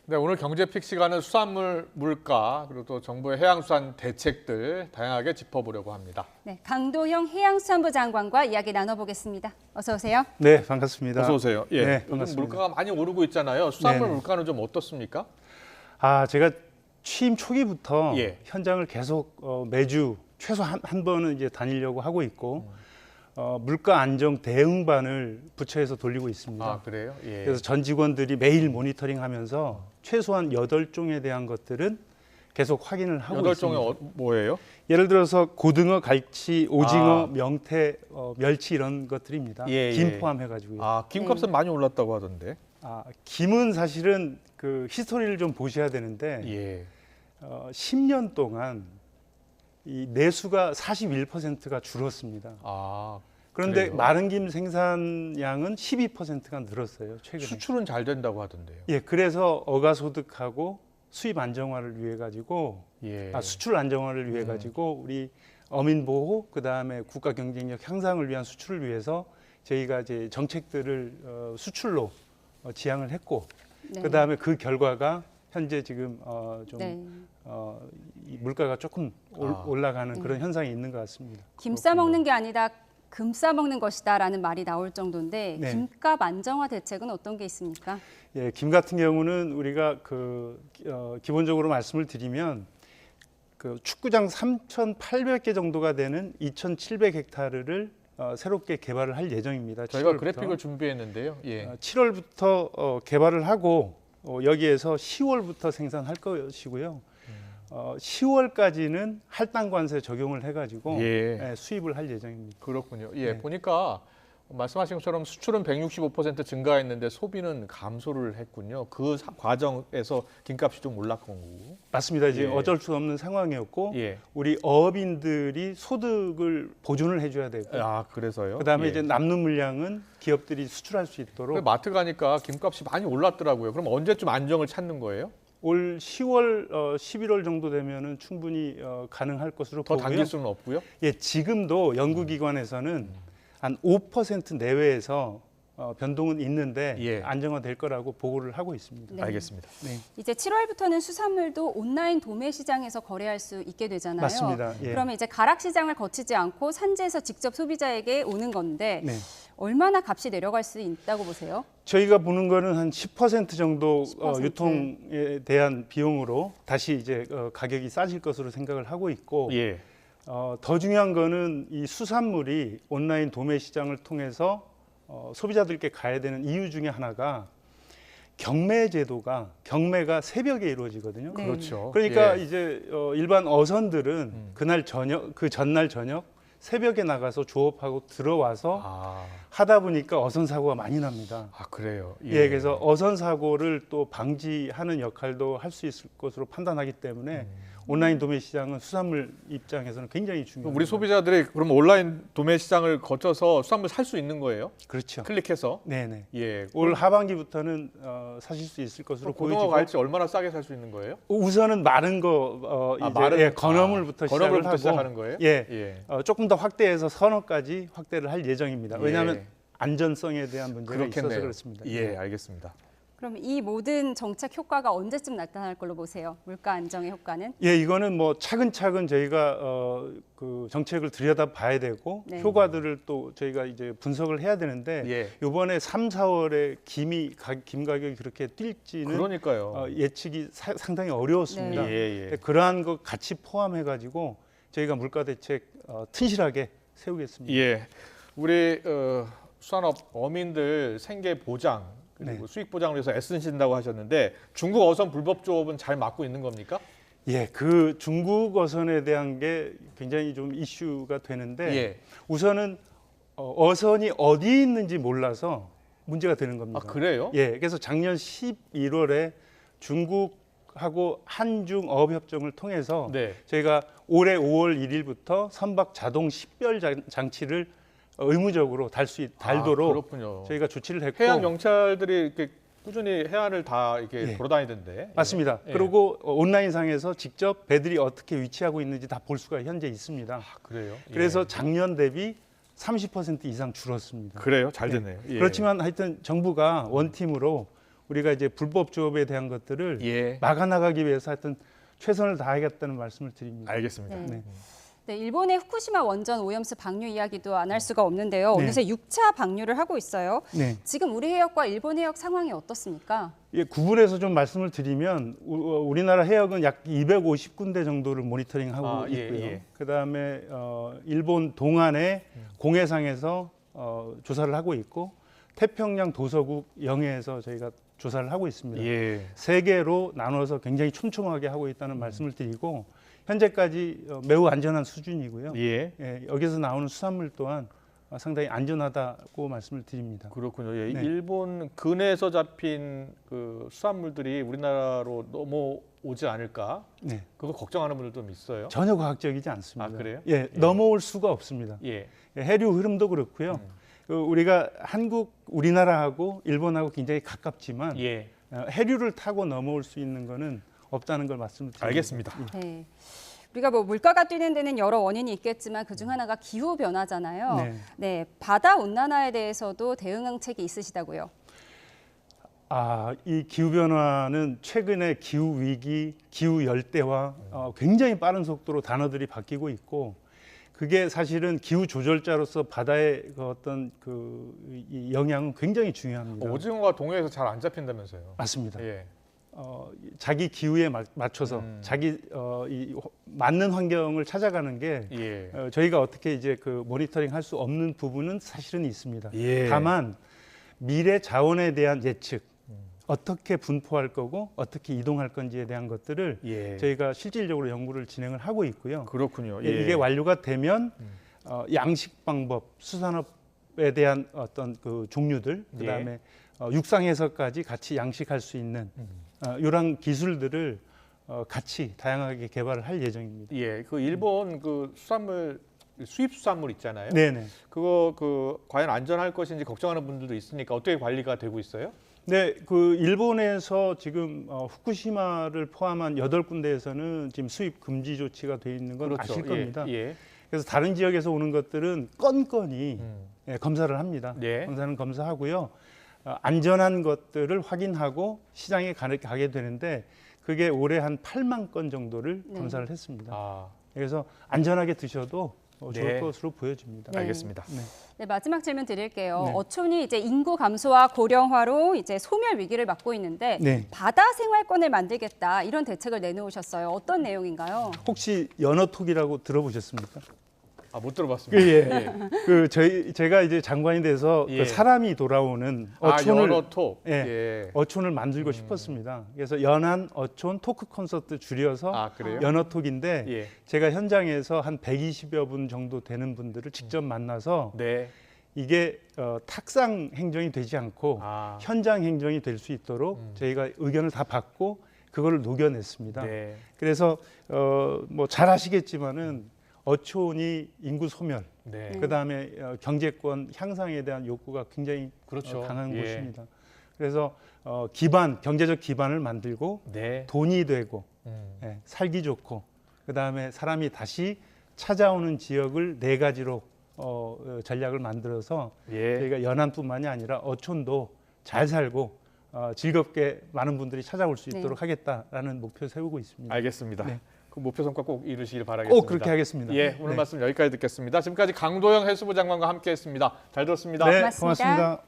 네, 오늘 경제픽 시간은 수산물 물가 그리고 또 정부의 해양수산 대책들 다양하게 짚어보려고 합니다. 네, 강도형 해양수산부 장관과 이야기 나눠보겠습니다. 어서 오세요. 네, 반갑습니다. 어서 오세요. 예, 네, 요즘 반갑습니다. 물가가 많이 오르고 있잖아요. 수산물 네네. 물가는 좀 어떻습니까? 제가 취임 초기부터 예. 현장을 계속 매주 최소 한 번은 이제 다니려고 하고 있고 물가 안정 대응반을 부처에서 돌리고 있습니다. 아, 그래요? 예. 그래서 전 직원들이 매일 모니터링하면서 최소한 8종에 대한 것들은 계속 확인을 하고 여덟 있습니다. 종이 뭐예요? 예를 들어서 고등어, 갈치, 오징어, 아. 명태, 멸치 이런 것들입니다. 예, 김 예. 포함해가지고요. 아, 김값은 많이 올랐다고 하던데. 김은 사실은 그 히스토리를 좀 보셔야 되는데 예. 10년 동안 이 내수가 41%가 줄었습니다. 아, 그런데 그래요? 마른 김 생산량은 12%가 늘었어요, 최근에. 수출은 잘 된다고 하던데요. 예, 그래서 어가소득하고 수입 안정화를 위해 가지고 예. 수출 안정화를 위해 가지고 우리 어민 보호 그다음에 국가 경쟁력 향상을 위한 수출을 위해서 저희가 이제 정책들을 수출로 지향을 했고 네. 그다음에 그 결과가 현재 지금 좀 네. 이 물가가 조금 올라가는 네. 그런 현상이 있는 것 같습니다. 김 싸먹는 게 아니다. 금 싸먹는 것이다라는 말이 나올 정도인데 네. 김값 안정화 대책은 어떤 게 있습니까? 예, 김 같은 경우는 우리가 기본적으로 말씀을 드리면 그 축구장 3,800개 정도가 되는 2,700헥타르를 새롭게 개발을 할 예정입니다. 저희가 7월부터. 그래픽을 준비했는데요. 예. 7월부터 개발을 하고 여기에서 10월부터 생산할 것이고요. 10월까지는 할당 관세 적용을 해가지고 예. 수입을 할 예정입니다. 그렇군요. 예, 네. 보니까 말씀하신 것처럼 수출은 165% 증가했는데 소비는 감소를 했군요. 그 과정에서 김값이 좀 올랐던 거고. 맞습니다. 이제 예. 어쩔 수 없는 상황이었고 예. 우리 어업인들이 소득을 보존을 해줘야 되고 아, 그래서요? 그다음에 예. 이제 남는 물량은 기업들이 수출할 수 근데 있도록 마트 가니까 김값이 많이 올랐더라고요. 그럼 언제쯤 안정을 찾는 거예요? 올 10월, 11월 정도 되면은 충분히 가능할 것으로 더 보고요. 당길 수는 없고요. 예, 지금도 연구기관에서는 한 5% 내외에서 변동은 있는데 예. 안정화될 거라고 보고를 하고 있습니다. 네. 알겠습니다. 네, 이제 7월부터는 수산물도 온라인 도매 시장에서 거래할 수 있게 되잖아요. 맞습니다. 예. 그러면 이제 가락 시장을 거치지 않고 산지에서 직접 소비자에게 오는 건데 네. 얼마나 값이 내려갈 수 있다고 보세요? 저희가 보는 거는 한 10% 정도 10%. 유통에 대한 비용으로 다시 이제 가격이 싸질 것으로 생각을 하고 있고 예. 더 중요한 거는 이 수산물이 온라인 도매 시장을 통해서 소비자들께 가야 되는 이유 중에 하나가 경매가 새벽에 이루어지거든요. 네. 그렇죠. 그러니까 예. 이제 일반 어선들은 그날 저녁 그 전날 저녁 새벽에 나가서 조업하고 들어와서 하다 보니까 어선 사고가 많이 납니다. 그래요. 예, 그래서 어선 사고를 또 방지하는 역할도 할 수 있을 것으로 판단하기 때문에 온라인 도매 시장은 수산물 입장에서는 굉장히 중요합니다. 우리 소비자들이 그럼 온라인 도매 시장을 거쳐서 수산물 살 수 있는 거예요? 그렇죠. 클릭해서? 네네. 예. 올 하반기부터는 사실 수 있을 것으로 고등어 보여지고 갈치 얼마나 싸게 살 수 있는 거예요? 우선은 마른 거 이제 마른 건어물부터 시작을 하고 시작하는 거예요? 예, 예. 조금 더 확대해서 선어까지 확대를 할 예정입니다. 왜냐하면 예. 안전성에 대한 문제가 있어서 그렇겠네요. 그렇습니다. 예, 알겠습니다. 그럼 이 모든 정책 효과가 언제쯤 나타날 걸로 보세요? 물가 안정의 효과는? 예, 이거는 뭐 차근차근 저희가 그 정책을 들여다 봐야 되고 네. 효과들을 또 저희가 이제 분석을 해야 되는데 예. 이번에 3, 4월에 김 가격이 그렇게 뛸지는 그러니까요. 예측이 상당히 어려웠습니다. 네. 예, 예. 그러한 것 같이 포함해 가지고 저희가 물가 대책 튼실하게 세우겠습니다. 예. 우리 수산업 어민들 생계 보장 그리고 네. 수익 보장을 위해서 애쓰신다고 하셨는데 중국 어선 불법 조업은 잘 막고 있는 겁니까? 예, 그 중국 어선에 대한 게 굉장히 좀 이슈가 되는데 예. 우선은 어선이 어디 있는지 몰라서 문제가 되는 겁니다. 그래요? 예, 그래서 작년 11월에 중국하고 한중 어업 협정을 통해서 네. 저희가 올해 5월 1일부터 선박 자동 식별 장치를 의무적으로 달도록 그렇군요. 저희가 조치를 했고 해양 경찰들이 이렇게 꾸준히 해안을 다 이렇게 예. 돌아다니던데. 맞습니다. 예. 그리고 온라인상에서 직접 배들이 어떻게 위치하고 있는지 다 볼 수가 현재 있습니다. 그래요? 그래서 예. 작년 대비 30% 이상 줄었습니다. 그래요? 잘 됐네요. 예. 그렇지만 하여튼 정부가 원팀으로 우리가 이제 불법 조업에 대한 것들을 예. 막아나가기 위해서 하여튼 최선을 다하겠다는 말씀을 드립니다. 알겠습니다. 네. 네. 네, 일본의 후쿠시마 원전 오염수 방류 이야기도 안 할 수가 없는데요. 네. 어느새 6차 방류를 하고 있어요. 네. 지금 우리 해역과 일본 해역 상황이 어떻습니까? 예, 구분해서 좀 말씀을 드리면 우리나라 해역은 약 250군데 정도를 모니터링하고 예, 있고요. 예. 그다음에 일본 동안의 공해상에서 조사를 하고 있고 태평양 도서국 영해에서 저희가 조사를 하고 있습니다. 예. 세 개로 나눠서 굉장히 촘촘하게 하고 있다는 말씀을 드리고 현재까지 매우 안전한 수준이고요. 예. 예, 여기서 나오는 수산물 또한 상당히 안전하다고 말씀을 드립니다. 그렇군요. 예. 네. 일본 근해에서 잡힌 그 수산물들이 우리나라로 넘어오지 않을까? 네. 그거 걱정하는 분들도 좀 있어요. 전혀 과학적이지 않습니다. 아, 그래요? 예, 예. 넘어올 수가 없습니다. 예. 예, 해류 흐름도 그렇고요. 우리가 우리나라하고 일본하고 굉장히 가깝지만 예. 해류를 타고 넘어올 수 있는 거는 없다는 걸 말씀드립니다. 알겠습니다. 네. 우리가 뭐 물가가 뛰는 데는 여러 원인이 있겠지만 그중 하나가 기후 변화잖아요. 네. 네, 바다 온난화에 대해서도 대응책이 있으시다고요. 이 기후 변화는 최근에 기후 위기, 기후 열대화 굉장히 빠른 속도로 단어들이 바뀌고 있고 그게 사실은 기후 조절자로서 바다의 그 어떤 이 영향은 굉장히 중요합니다. 오징어가 동해에서 잘 안 잡힌다면서요. 맞습니다. 예. 자기 기후에 맞춰서 자기 맞는 환경을 찾아가는 게 예. 저희가 어떻게 이제 그 모니터링 할 수 없는 부분은 사실은 있습니다. 예. 다만 미래 자원에 대한 예측, 어떻게 분포할 거고 어떻게 이동할 건지에 대한 것들을 예. 저희가 실질적으로 연구를 진행을 하고 있고요. 그렇군요. 예, 이게 완료가 되면 양식 방법, 수산업에 대한 어떤 그 종류들, 그다음에 육상에서까지 같이 양식할 수 있는 이런 기술들을 같이 다양하게 개발을 할 예정입니다. 예. 그 일본 그 수산물 수입 수산물 있잖아요. 네네. 그거 과연 안전할 것인지 걱정하는 분들도 있으니까 어떻게 관리가 되고 있어요? 네, 그 일본에서 지금 후쿠시마를 포함한 8군데에서는 지금 수입 금지 조치가 돼 있는 건 아실 겁니다. 예. 그래서 다른 지역에서 오는 것들은 건건이 검사를 합니다. 네. 검사는 검사하고요. 안전한 것들을 확인하고 시장에 가게 되는데 그게 올해 한 8만 건 정도를 검사를 했습니다. 아, 그래서 안전하게 드셔도 네. 좋을 것으로 보여집니다. 네. 알겠습니다. 네. 네, 마지막 질문 드릴게요. 네. 어촌이 이제 인구 감소와 고령화로 이제 소멸 위기를 맞고 있는데 네. 바다 생활권을 만들겠다 이런 대책을 내놓으셨어요. 어떤 내용인가요? 혹시 연어톡이라고 들어보셨습니까? 아, 못 들어봤습니다. 예. 제가 이제 장관이 돼서 예. 그 사람이 돌아오는 어촌을 어촌을 연어톡. 예. 어촌을 만들고 싶었습니다. 그래서 연안 어촌 토크 콘서트 줄여서 아, 그래요? 연어톡인데 예. 제가 현장에서 한 120여 분 정도 되는 분들을 직접 만나서 네. 이게 탁상 행정이 되지 않고 아. 현장 행정이 될 수 있도록 저희가 의견을 다 받고 그거를 녹여냈습니다. 네. 그래서 뭐 잘 아시겠지만은 어촌이 인구 소멸, 네. 그다음에 경제권 향상에 대한 욕구가 굉장히 그렇죠. 강한 예. 곳입니다. 그래서 경제적 기반을 만들고 네. 돈이 되고 살기 좋고 그다음에 사람이 다시 찾아오는 지역을 4가지로 전략을 만들어서 예. 저희가 연안뿐만이 아니라 어촌도 잘 살고 즐겁게 많은 분들이 찾아올 수 있도록 하겠다라는 목표 세우고 있습니다. 알겠습니다. 네. 그 목표 성과 꼭 이루시길 바라겠습니다. 꼭 그렇게 하겠습니다. 예, 오늘 네. 말씀 여기까지 듣겠습니다. 지금까지 강도영 해수부 장관과 함께했습니다. 잘 들었습니다. 네, 고맙습니다. 고맙습니다.